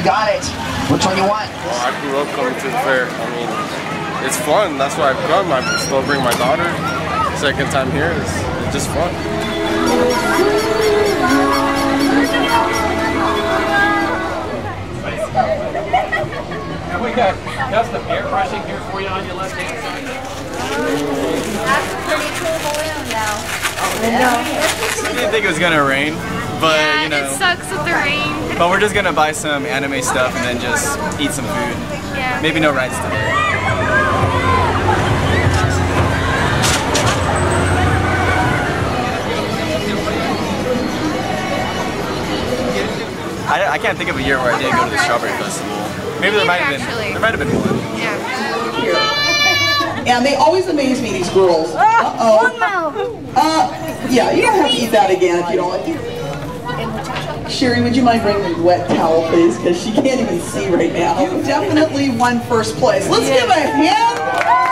got it. Which one you want? Well, I grew up coming to the fair. I mean, it's fun. That's why I've come. I still bring my daughter. Second time here. It's just fun. And we got custom air brushing here for you on your left hand side. That's a pretty cool balloon now. I didn't think it was gonna rain, but Yeah, you know. it sucks with the rain. But we're just gonna buy some anime stuff and then just eat some food. Yeah. Maybe no rides today. I can't think of a year where I didn't go to the Strawberry Festival. Maybe there might have been one. Yeah. And they always amaze me, these girls. Uh-oh. Yeah, you don't have to eat that again if you don't like it. Sherry, would you mind bringing the wet towel, please? Because she can't even see right now. You definitely won first place. Let's give a hand.